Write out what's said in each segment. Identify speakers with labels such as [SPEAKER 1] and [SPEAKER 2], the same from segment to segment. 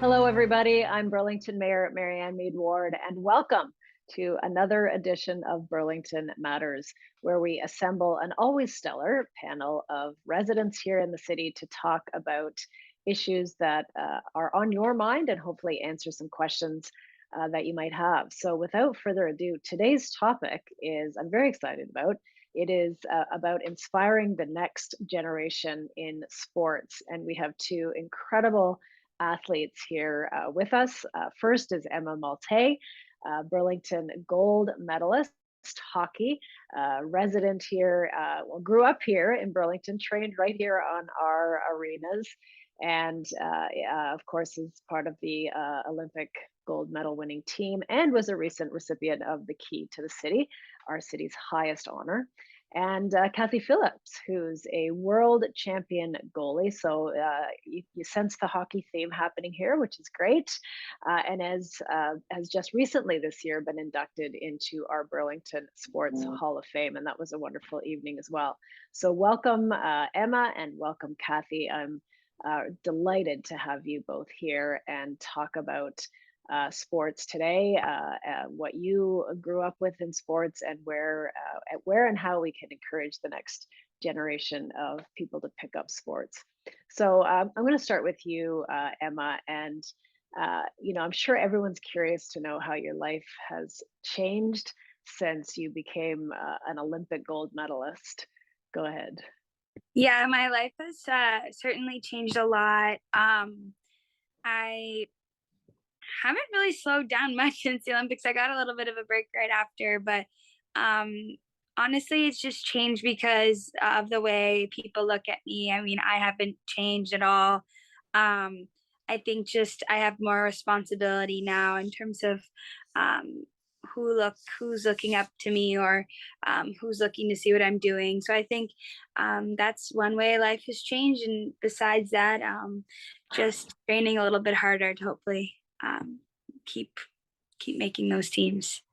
[SPEAKER 1] Hello, everybody. I'm Burlington Mayor Marianne Meed Ward, and welcome to another edition of Burlington Matters, where we assemble an always stellar panel of residents here in the city to talk about issues that are on your mind and hopefully answer some questions that you might have. So, without further ado, today's topic is I'm very excited about. It is about inspiring the next generation in sports. And we have two incredible athletes here with us. First is Emma Maltais, Burlington gold medalist hockey, resident here, well, grew up here in Burlington, trained right here on our arenas, and of course is part of the Olympic gold medal winning team and was a recent recipient of the Key to the City, our city's highest honor, and Cathy Phillips, who's a world champion goalie. So you sense the hockey theme happening here, which is great. And has just recently this year been inducted into our Burlington Sports Hall of Fame, and that was a wonderful evening as well. So welcome, Emma, and welcome, Cathy. I'm delighted to have you both here and talk about sports today, what you grew up with in sports, and where and how we can encourage the next generation of people to pick up sports. So I'm going to start with you, Emma, and I'm sure everyone's curious to know how your life has changed since you became an Olympic gold medalist. Go ahead.
[SPEAKER 2] Yeah, my life has certainly changed a lot. I haven't really slowed down much since the Olympics. I got a little bit of a break right after, but um, honestly, it's just changed because of the way people look at me. I mean, I haven't changed at all. Um, I think just I have more responsibility now in terms of um, who's looking up to me, or who's looking to see what I'm doing. So I think that's one way life has changed. And besides that, just training a little bit harder to hopefully um, keep making those teams.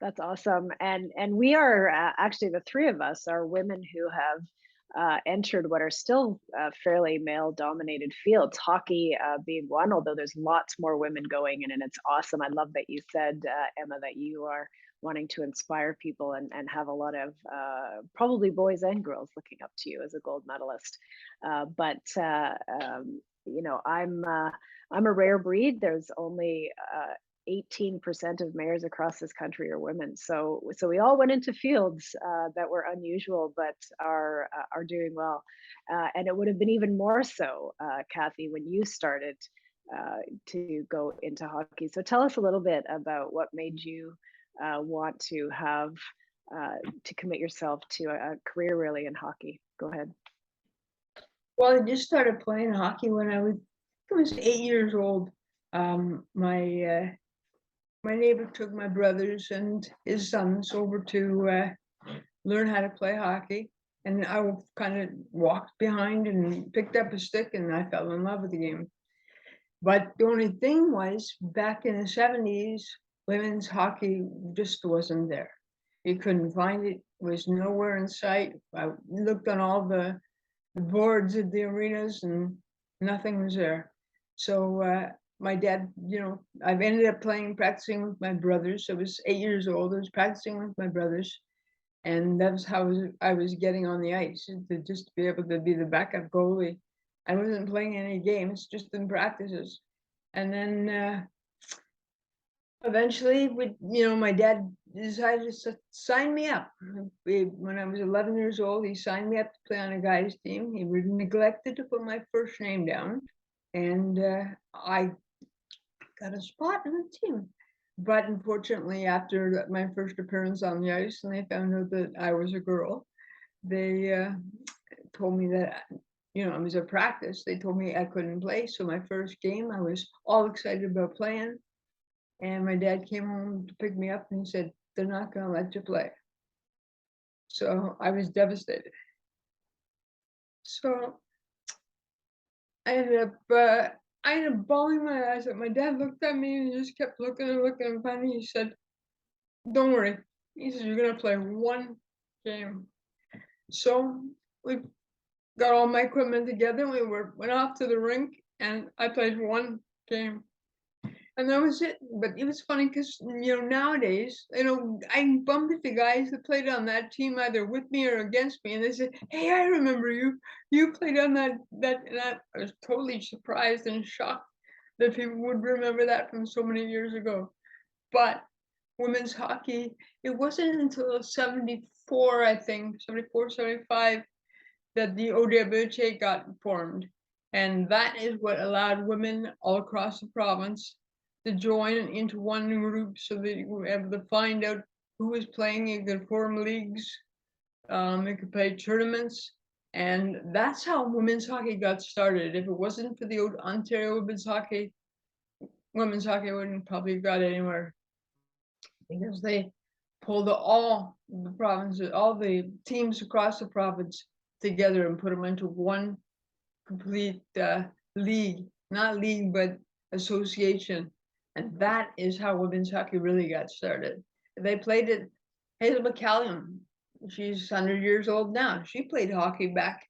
[SPEAKER 1] That's awesome. And we are actually the three of us are women who have entered what are still fairly male dominated fields, hockey being one, although there's lots more women going in, and it's awesome. I love that you said, Emma, that you are wanting to inspire people and have a lot of probably boys and girls looking up to you as a gold medalist. I'm a rare breed. There's only 18% of mayors across this country are women. So we all went into fields that were unusual, but are doing well. And it would have been even more so, Cathy, when you started to go into hockey. So tell us a little bit about what made you want to have to commit yourself to a career really in hockey. Go ahead.
[SPEAKER 3] Well, I just started playing hockey when I was 8 years old. My neighbor took my brothers and his sons over to learn how to play hockey, and I kind of walked behind and picked up a stick, and I fell in love with the game. But the only thing was, back in the 70s, women's hockey just wasn't there. You couldn't find it. It was nowhere in sight. I looked on all the boards at the arenas and nothing was there. So my dad, I've ended up practicing with my brothers. I was 8 years old. I was practicing with my brothers, and that was how I was getting on the ice, to just be able to be the backup goalie. I wasn't playing any games, just in practices. And then eventually, my dad decided to sign me up. When I was 11 years old, he signed me up to play on a guys' team. He was neglected to put my first name down, and I got a spot in the team. But unfortunately, after my first appearance on the ice, and they found out that I was a girl, they told me that, it was a practice. They told me I couldn't play. So my first game, I was all excited about playing. And my dad came home to pick me up, and he said, "They're not going to let you play." So I was devastated. So I ended up bawling my eyes out. My dad looked at me and just kept looking and looking. And finally, he said, "Don't worry." He said, "You're going to play one game." So we got all my equipment together, and we went off to the rink, and I played one game. And that was it. But it was funny because, nowadays, I bumped into guys that played on that team either with me or against me, and they said, "Hey, I remember you. You played on that." And I was totally surprised and shocked that people would remember that from so many years ago. But women's hockey, it wasn't until 74, I think, 74, 75, that the OWHA got formed. And that is what allowed women all across the province to join into one group so that you were able to find out who was playing. You could form leagues, you could play tournaments. And that's how women's hockey got started. If it wasn't for the Ontario women's hockey wouldn't probably have got anywhere, because they pulled all the provinces, all the teams across the province together and put them into one complete league, not league, but association. And that is how women's hockey really got started. They played it. Hazel McCallum, she's 100 years old now. She played hockey back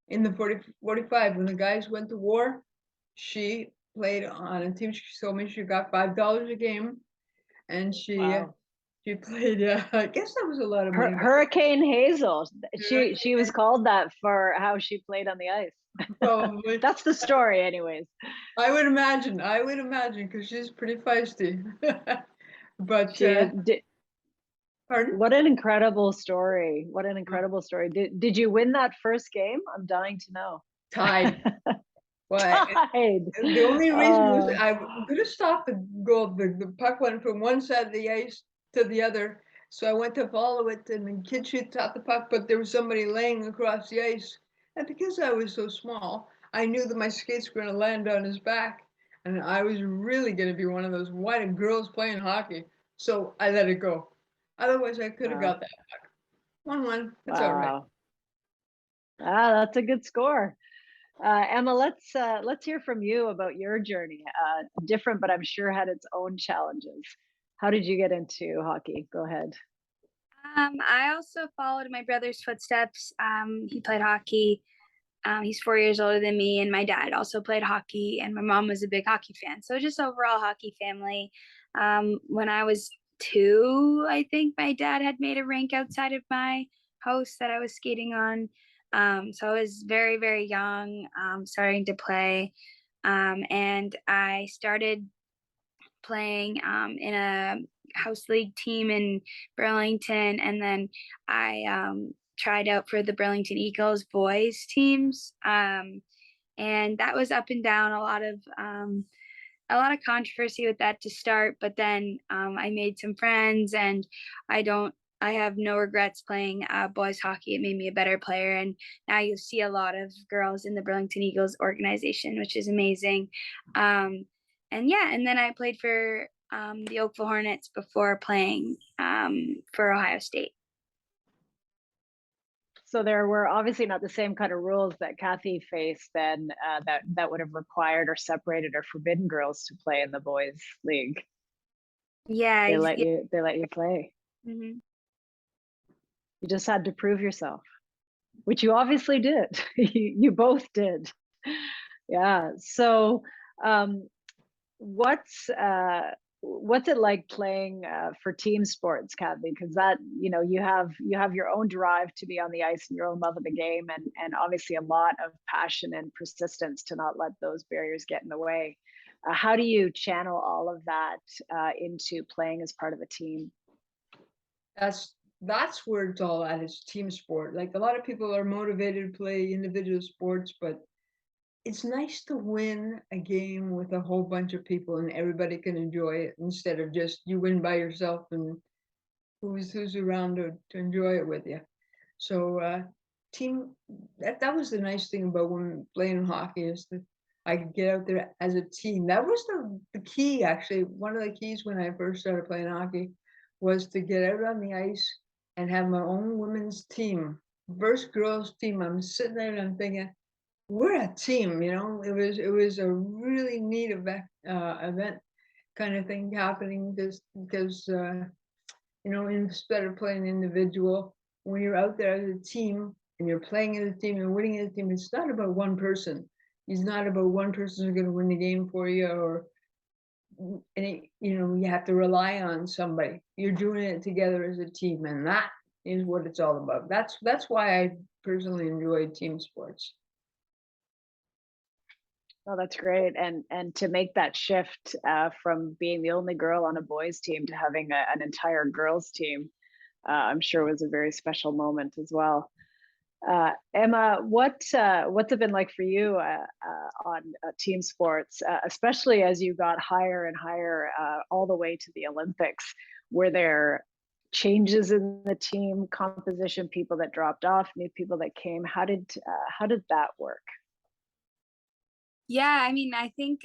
[SPEAKER 3] in the 45 when the guys went to war. She played on a team. She told me she got $5 a game, and
[SPEAKER 1] Wow.
[SPEAKER 3] she played. I guess that was a lot of money.
[SPEAKER 1] Hurricane Hazel. She
[SPEAKER 3] Hurricane
[SPEAKER 1] was called that for how she played on the ice.
[SPEAKER 3] Probably.
[SPEAKER 1] That's the story, anyways.
[SPEAKER 3] I would imagine, because she's pretty feisty. But
[SPEAKER 1] She did.
[SPEAKER 3] pardon?
[SPEAKER 1] What an incredible story! What an incredible story. Did you win that first game? I'm dying to know.
[SPEAKER 3] Tied. Well,
[SPEAKER 1] Tied.
[SPEAKER 3] the only reason was I could have stopped the goal. The puck went from one side of the ice to the other, so I went to follow it, and the kid shot the puck, but there was somebody laying across the ice, and because I was so small, I knew that my skates were going to land on his back, and I was really going to be one of those white girls playing hockey. So I let it go. Otherwise, I could have got that puck. 1-1. It's all right.
[SPEAKER 1] Wow. That's a good score. Emma, let's hear from you about your journey. Different, but I'm sure had its own challenges. How did you get into hockey? Go ahead.
[SPEAKER 2] I also followed my brother's footsteps. He played hockey. He's 4 years older than me, and my dad also played hockey, and my mom was a big hockey fan. So just overall hockey family. When I was 2, I think my dad had made a rink outside of my house that I was skating on. So I was very, very young, starting to play. And I started playing in a house league team in Burlington, and then I tried out for the Burlington Eagles boys teams, and that was up and down, a lot of controversy with that to start, but then I made some friends, and I have no regrets playing boys hockey. It made me a better player, and now you see a lot of girls in the Burlington Eagles organization, which is amazing. And then I played for the Oakville Hornets before playing for Ohio State.
[SPEAKER 1] So there were obviously not the same kind of rules that Cathy faced then, that would have required or separated or forbidden girls to play in the boys' league.
[SPEAKER 2] Yeah,
[SPEAKER 1] They let you play.
[SPEAKER 2] Mm-hmm.
[SPEAKER 1] You just had to prove yourself, which you obviously did. You both did. Yeah. So, what's it like playing for team sports, Cathy? Because that, you have your own drive to be on the ice and your own love of the game, and obviously a lot of passion and persistence to not let those barriers get in the way. How do you channel all of that into playing as part of a team?
[SPEAKER 3] That's where it's all at, is team sport. Like, a lot of people are motivated to play individual sports, but it's nice to win a game with a whole bunch of people and everybody can enjoy it, instead of just you win by yourself and who's around to enjoy it with you. So team, that was the nice thing about when playing hockey, is that I could get out there as a team. That was the key, actually. One of the keys when I first started playing hockey was to get out on the ice and have my own women's team, first girls team. I'm sitting there and I'm thinking, we're a team. It was a really neat event kind of thing happening, just because instead of playing individual, when you're out there as a team and you're playing as a team and winning as a team, it's not about one person. It's not about one person who's going to win the game for you, or you have to rely on somebody. You're doing it together as a team, and that is what it's all about. That's why I personally enjoy team sports.
[SPEAKER 1] Oh, that's great. And to make that shift from being the only girl on a boys team to having an entire girls team, I'm sure was a very special moment as well. Emma, what's it been like for you on team sports, especially as you got higher and higher all the way to the Olympics? Were there changes in the team composition, people that dropped off, new people that came? How did that work?
[SPEAKER 2] Yeah, I mean, I think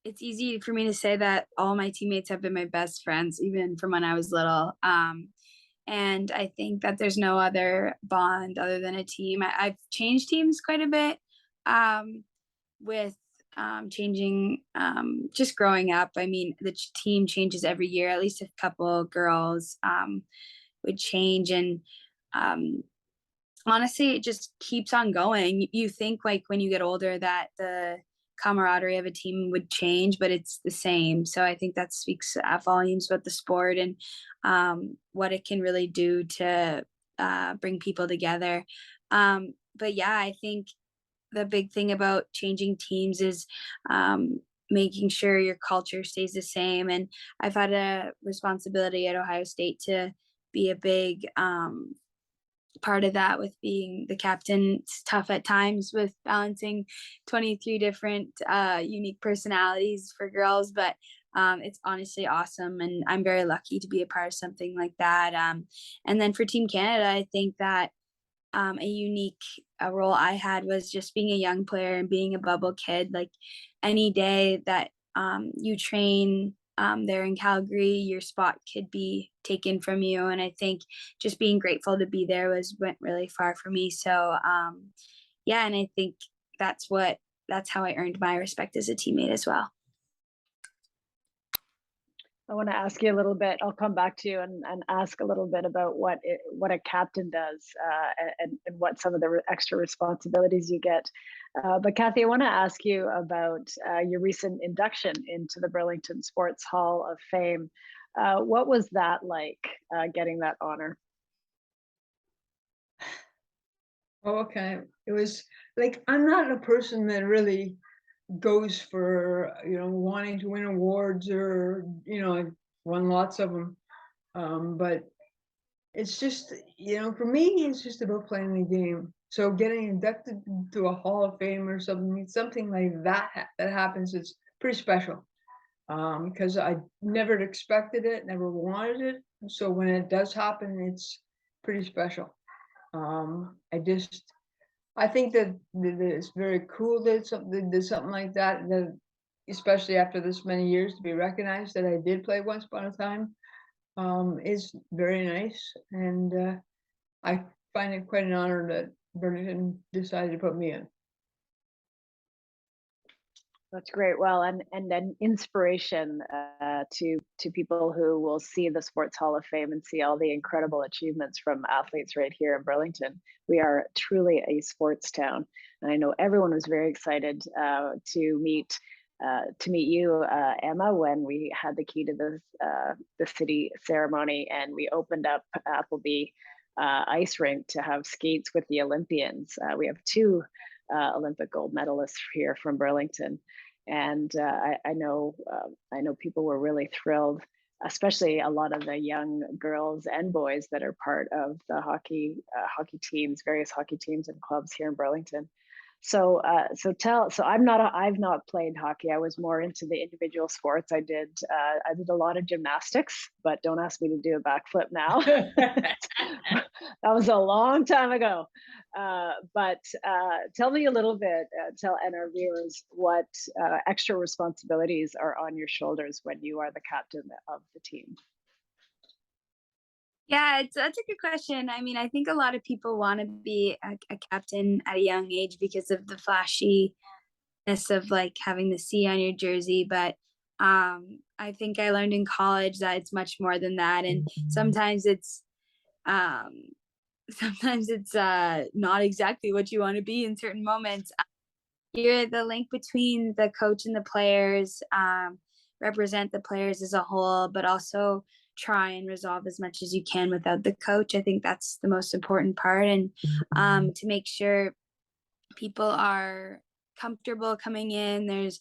[SPEAKER 2] it's easy for me to say that all my teammates have been my best friends, even from when I was little. And I think that there's no other bond other than a team. I've changed teams quite a bit with changing, just growing up. I mean, the team changes every year. At least a couple girls would change. And honestly, it just keeps on going. You think like when you get older that the camaraderie of a team would change, but it's the same. So I think that speaks volumes about the sport and what it can really do to bring people together. But yeah, I think the big thing about changing teams is making sure your culture stays the same. And I've had a responsibility at Ohio State to be a big part of that with being the captain. It's tough at times with balancing 23 different unique personalities for girls, but it's honestly awesome, and I'm very lucky to be a part of something like that. And then for Team Canada, I think that a unique role I had was just being a young player and being a bubble kid. Like any day that you train there in Calgary, your spot could be taken from you. And I think just being grateful to be there went really far for me. So yeah, and I think that's how I earned my respect as a teammate as well.
[SPEAKER 1] I want to ask you a little bit. I'll come back to you and ask a little bit about what a captain does and what some of the extra responsibilities you get. But Cathy, I want to ask you about your recent induction into the Burlington Sports Hall of Fame. What was that like, getting that honor?
[SPEAKER 3] Oh, okay. It was like, I'm not a person that really goes for wanting to win awards, or I've won lots of them, but it's just for me it's just about playing the game. So getting inducted to a Hall of Fame or something like that that happens, it's pretty special, because I never expected it, never wanted it. So when it does happen, it's pretty special. I think that it's very cool that something like that, especially after this many years, to be recognized that I did play once upon a time, is very nice. And I find it quite an honor that Burlington decided to put me in.
[SPEAKER 1] That's great. Well, and an inspiration to people who will see the Sports Hall of Fame and see all the incredible achievements from athletes right here in Burlington. We are truly a sports town, and I know everyone was very excited to meet you, Emma, when we had the key to the city ceremony, and we opened up Appleby ice rink to have skates with the Olympians. We have two Olympic gold medalists here from Burlington. And I know people were really thrilled, especially a lot of the young girls and boys that are part of the hockey teams, various hockey teams and clubs here in Burlington. So I've not played hockey. I was more into the individual sports. I did a lot of gymnastics, but don't ask me to do a backflip now. That was a long time ago. But tell me a little bit, and our viewers, what extra responsibilities are on your shoulders when you are the captain of the team?
[SPEAKER 2] Yeah, that's a good question. I mean, I think a lot of people want to be a captain at a young age because of the flashiness of like having the C on your jersey. But I think I learned in college that it's much more than that. And sometimes it's not exactly what you want to be in certain moments. you're the link between the coach and the players, represent the players as a whole, but also try and resolve as much as you can without the coach. I think that's the most important part. And to make sure people are comfortable coming in. There's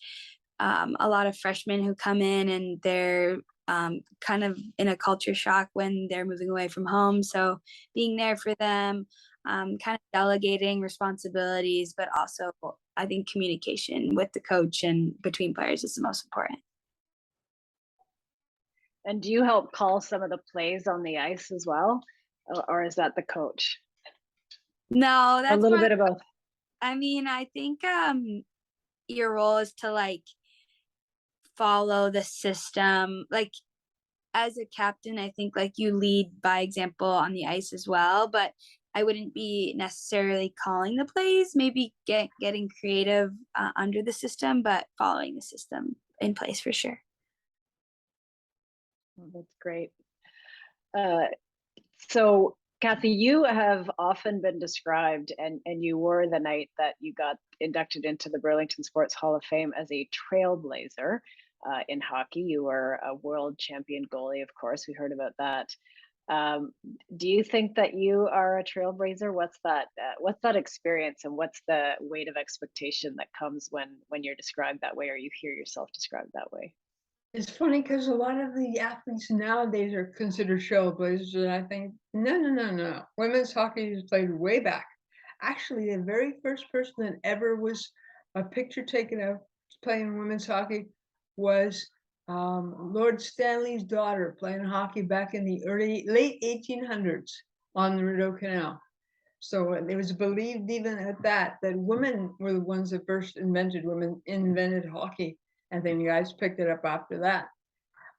[SPEAKER 2] a lot of freshmen who come in and they're kind of in a culture shock when they're moving away from home. So being there for them, kind of delegating responsibilities, but also I think communication with the coach and between players is the most important.
[SPEAKER 1] And do you help call some of the plays on the ice as well? Or is that the coach?
[SPEAKER 2] No,
[SPEAKER 1] A
[SPEAKER 2] that's
[SPEAKER 1] little
[SPEAKER 2] more,
[SPEAKER 1] bit of both.
[SPEAKER 2] I mean, I think your role is to like follow the system. Like as a captain, I think like you lead by example on the ice as well, but I wouldn't be necessarily calling the plays, maybe getting creative under the system, but following the system in place for sure.
[SPEAKER 1] Oh, that's great. So Cathy, you have often been described, and you were the night that you got inducted into the Burlington Sports Hall of Fame, as a trailblazer in hockey. You were a world champion goalie, of course. We heard about that. Do you think that you are a trailblazer? What's that experience, and what's the weight of expectation that comes when you're described that way, or you hear yourself described that way?
[SPEAKER 3] It's funny because a lot of the athletes nowadays are considered trailblazers, and I think, no, no, no, no. Women's hockey is played way back. Actually, the very first person that ever was a picture taken of playing women's hockey was Lord Stanley's daughter playing hockey back in the late 1800s on the Rideau Canal. So it was believed even at that women were the ones that first invented hockey. And then you guys picked it up after that.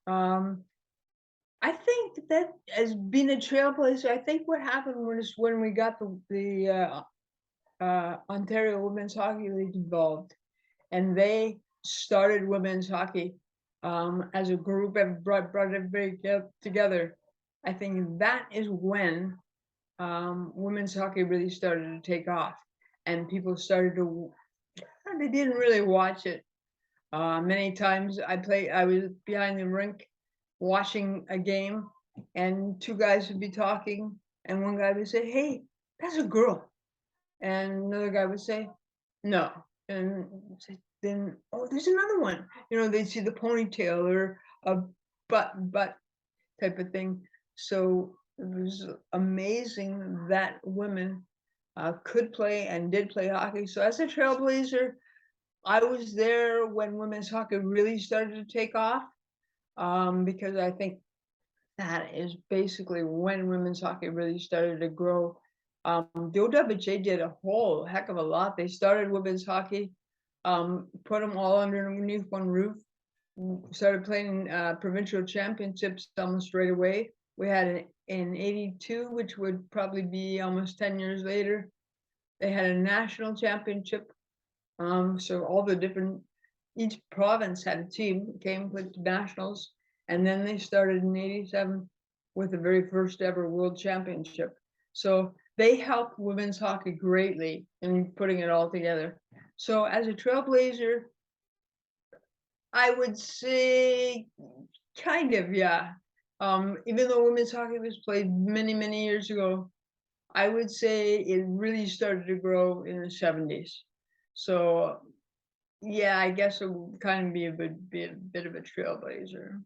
[SPEAKER 3] I think that as being a trailblazer, I think what happened was when we got the Ontario Women's Hockey League involved, and they started women's hockey as a group and brought everybody together. I think that is when women's hockey really started to take off, and people started to. They didn't really watch it. Many times I was behind the rink watching a game, and two guys would be talking, and one guy would say, "Hey, that's a girl," and another guy would say, "No," and then, "Oh, there's another one." They'd see the ponytail or a butt type of thing. So it was amazing that women could play and did play hockey. So as a trailblazer, I was there when women's hockey really started to take off, because I think that is basically when women's hockey really started to grow. The OWHA did a whole heck of a lot. They started women's hockey, put them all underneath one roof, started playing provincial championships almost right away. We had in '82, which would probably be almost 10 years later. They had a national championship. So all the each province had a team, came with the nationals, and then they started in '87 with the very first ever world championship. So they helped women's hockey greatly in putting it all together. So as a trailblazer, I would say kind of, yeah. Even though women's hockey was played many, many years ago, I would say it really started to grow in the '70s. So yeah, I guess it would kind of be a bit of a trailblazer.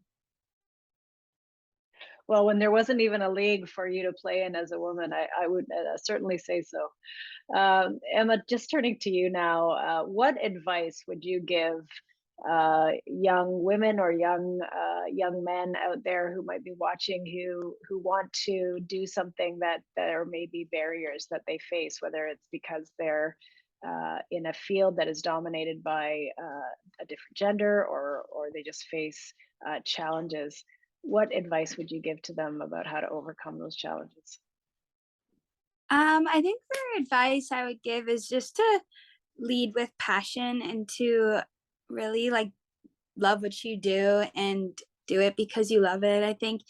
[SPEAKER 1] Well, when there wasn't even a league for you to play in as a woman, I would certainly say so. Emma, just turning to you now, what advice would you give young women or young men out there who might be watching, who want to do something that there may be barriers that they face, whether it's because they're in a field that is dominated by a different gender, or they just face challenges? What advice would you give to them about how to overcome those challenges?
[SPEAKER 2] I think the advice I would give is just to lead with passion and to really like love what you do and do it because you love it. I think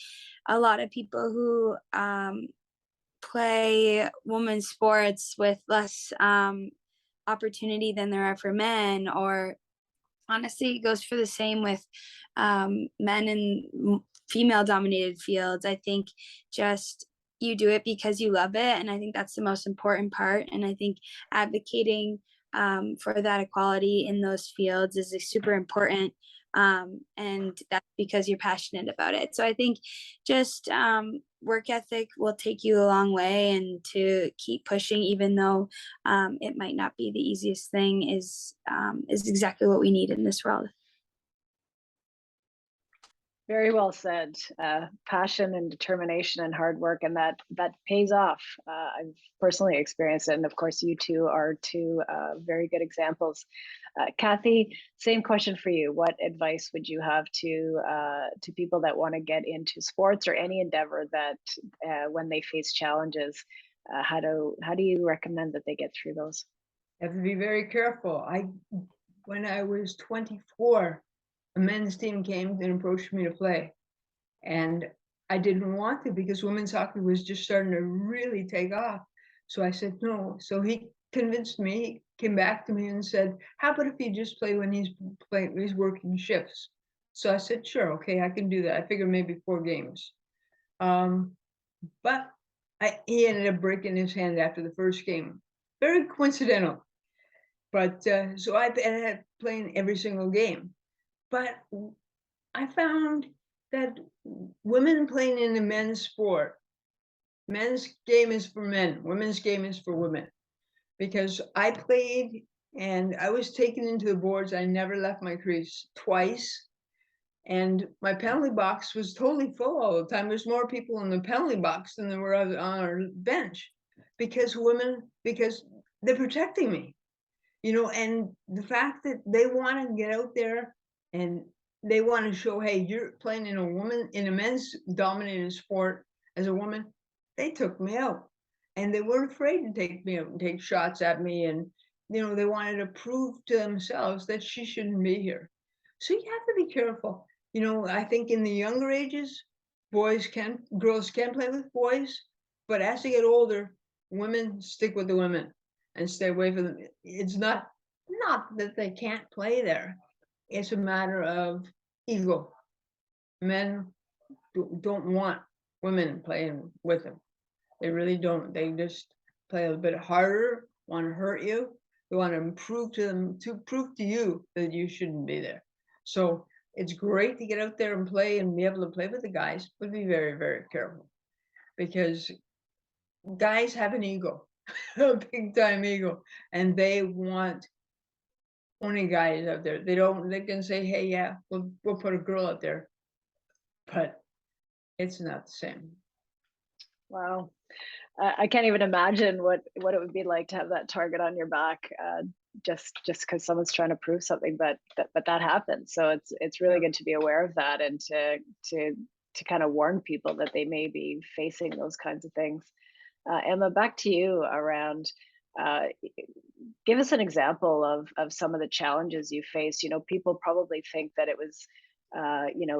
[SPEAKER 2] a lot of people who play women's sports with less opportunity than there are for men. Or honestly, it goes for the same with men in female dominated fields. I think just you do it because you love it. And I think that's the most important part. And I think advocating for that equality in those fields is super important. And that's because you're passionate about it. So I think just work ethic will take you a long way, and to keep pushing, even though it might not be the easiest thing, is exactly what we need in this world.
[SPEAKER 1] Very well said. Passion and determination and hard work, and that pays off. I've personally experienced it, and of course, you two are two very good examples. Cathy, same question for you. What advice would you have to people that want to get into sports or any endeavor that, when they face challenges, how do you recommend that they get through those?
[SPEAKER 3] Have to be very careful. When I was 24, a men's team came and approached me to play, and I didn't want to because women's hockey was just starting to really take off. So I said no. So he convinced me, came back to me and said, how about if you just play when he's working shifts? So I said, sure, okay, I can do that. I figured maybe 4 games. But he ended up breaking his hand after the first game. Very coincidental. But so I ended up playing every single game. But I found that women playing in the men's sport, men's game is for men, women's game is for women. Because I played and I was taken into the boards. I never left my crease twice. And my penalty box was totally full all the time. There's more people in the penalty box than there were on our bench, because they're protecting me, and the fact that they want to get out there and they want to show, hey, you're playing in a men's dominated sport as a woman. They took me out, and they weren't afraid to take me out and take shots at me. And, they wanted to prove to themselves that she shouldn't be here. So you have to be careful. I think in the younger ages, girls can play with boys, but as they get older, women stick with the women and stay away from them. It's not that they can't play there. It's a matter of ego. Men don't want women playing with them. They really don't. They just play a bit harder, want to hurt you. They want to prove to you that you shouldn't be there. So it's great to get out there and play and be able to play with the guys, but be very, very careful, because guys have an ego, a big time ego, and they want only guys out there. They can say, hey, yeah, we'll put a girl out there, but it's not the same.
[SPEAKER 1] Wow. I can't even imagine what it would be like to have that target on your back, just because someone's trying to prove something, but that happens. So it's really good to be aware of that, and to kind of warn people that they may be facing those kinds of things. Emma, back to you around. Give us an example of some of the challenges you faced. People probably think that it was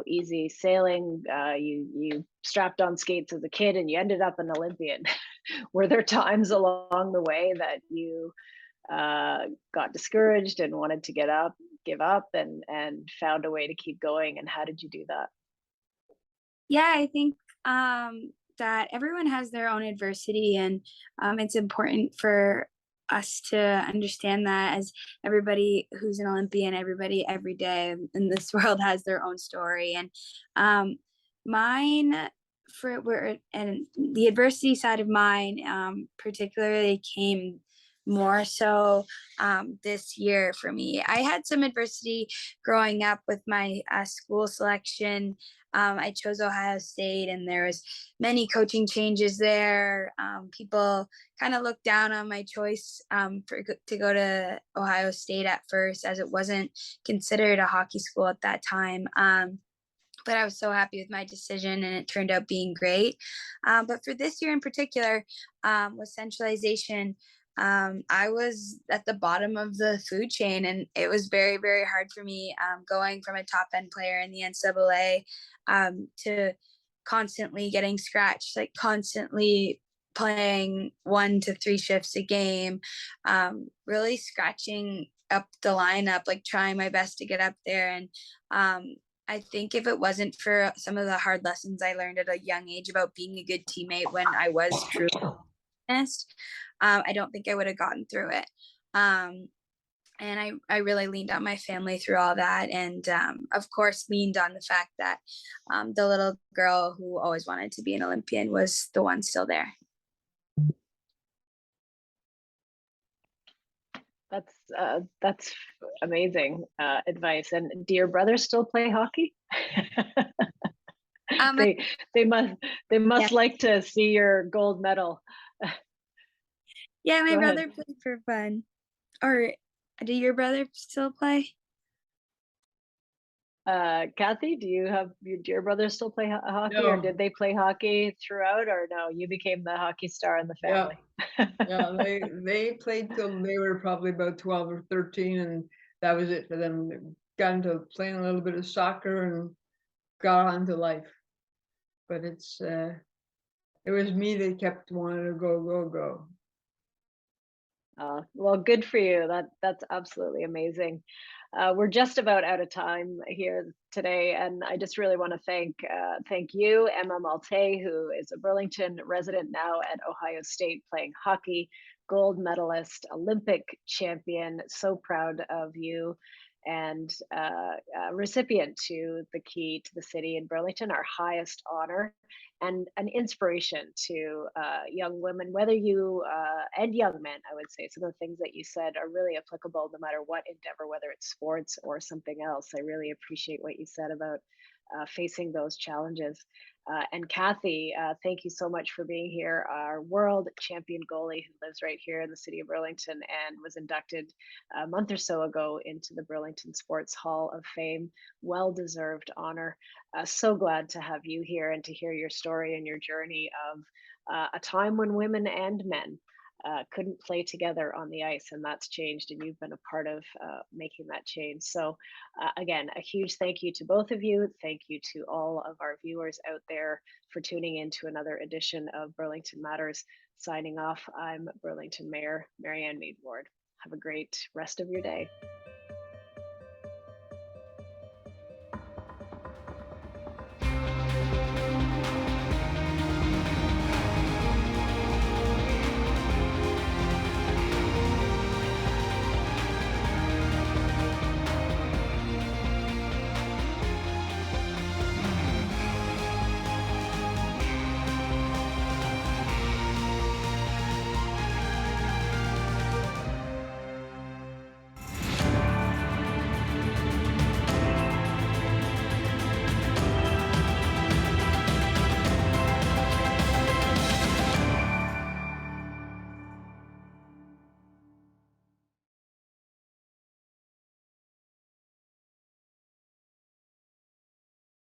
[SPEAKER 1] easy sailing. You strapped on skates as a kid and you ended up an Olympian. Were there times along the way that you got discouraged and wanted to give up, and found a way to keep going? And how did you do that?
[SPEAKER 2] Yeah, I think that everyone has their own adversity, and it's important for us to understand that, as everybody who's an Olympian, everybody every day in this world has their own story. And mine, and the adversity side of mine particularly came more so this year for me. I had some adversity growing up with my school selection. I chose Ohio State, and there was many coaching changes there. People kind of looked down on my choice to go to Ohio State at first, as it wasn't considered a hockey school at that time. But I was so happy with my decision, and it turned out being great. But for this year in particular, with centralization, I was at the bottom of the food chain, and it was very, very hard for me going from a top end player in the NCAA to constantly getting scratched, like constantly playing 1 to 3 shifts a game, really scratching up the lineup, like trying my best to get up there. And I think if it wasn't for some of the hard lessons I learned at a young age about being a good teammate when I was truly honest, I don't think I would have gotten through it. And I really leaned on my family through all that, and of course leaned on the fact that the little girl who always wanted to be an Olympian was the one still there.
[SPEAKER 1] That's amazing advice. And do your brothers still play hockey?
[SPEAKER 2] Um,
[SPEAKER 1] they they must
[SPEAKER 2] Yeah.
[SPEAKER 1] like to see your gold medal.
[SPEAKER 2] Yeah, my
[SPEAKER 1] Go ahead.
[SPEAKER 2] brother played for fun. Or do your brother still play?
[SPEAKER 1] Cathy, do your brothers still play hockey, or
[SPEAKER 3] No,
[SPEAKER 1] did they play hockey throughout, or no? You became the hockey star in the
[SPEAKER 3] yeah,
[SPEAKER 1] family.
[SPEAKER 3] yeah, they played till they were probably about 12 or 13, and that was it for them. They got into playing a little bit of soccer and got on to life. But it was me that kept wanting to go, go, go.
[SPEAKER 1] Well, good for you. That's absolutely amazing. We're just about out of time here today, and I just really want to thank you, Emma Maltais, who is a Burlington resident now at Ohio State, playing hockey, gold medalist, Olympic champion. So proud of you, and recipient to the Key to the City in Burlington, our highest honor, and an inspiration to young women, whether you and young men. I would say some of the things that you said are really applicable no matter what endeavor, whether it's sports or something else. I really appreciate what you said about facing those challenges. And Cathy, thank you so much for being here, our world champion goalie who lives right here in the city of Burlington and was inducted a month or so ago into the Burlington Sports Hall of Fame. Well deserved honor. So glad to have you here and to hear your story and your journey of a time when women and men couldn't play together on the ice, and that's changed, and you've been a part of making that change. So, again, a huge thank you to both of you. Thank you to all of our viewers out there for tuning in to another edition of Burlington Matters. Signing off, I'm Burlington Mayor Marianne Meed Ward. Have a great rest of your day.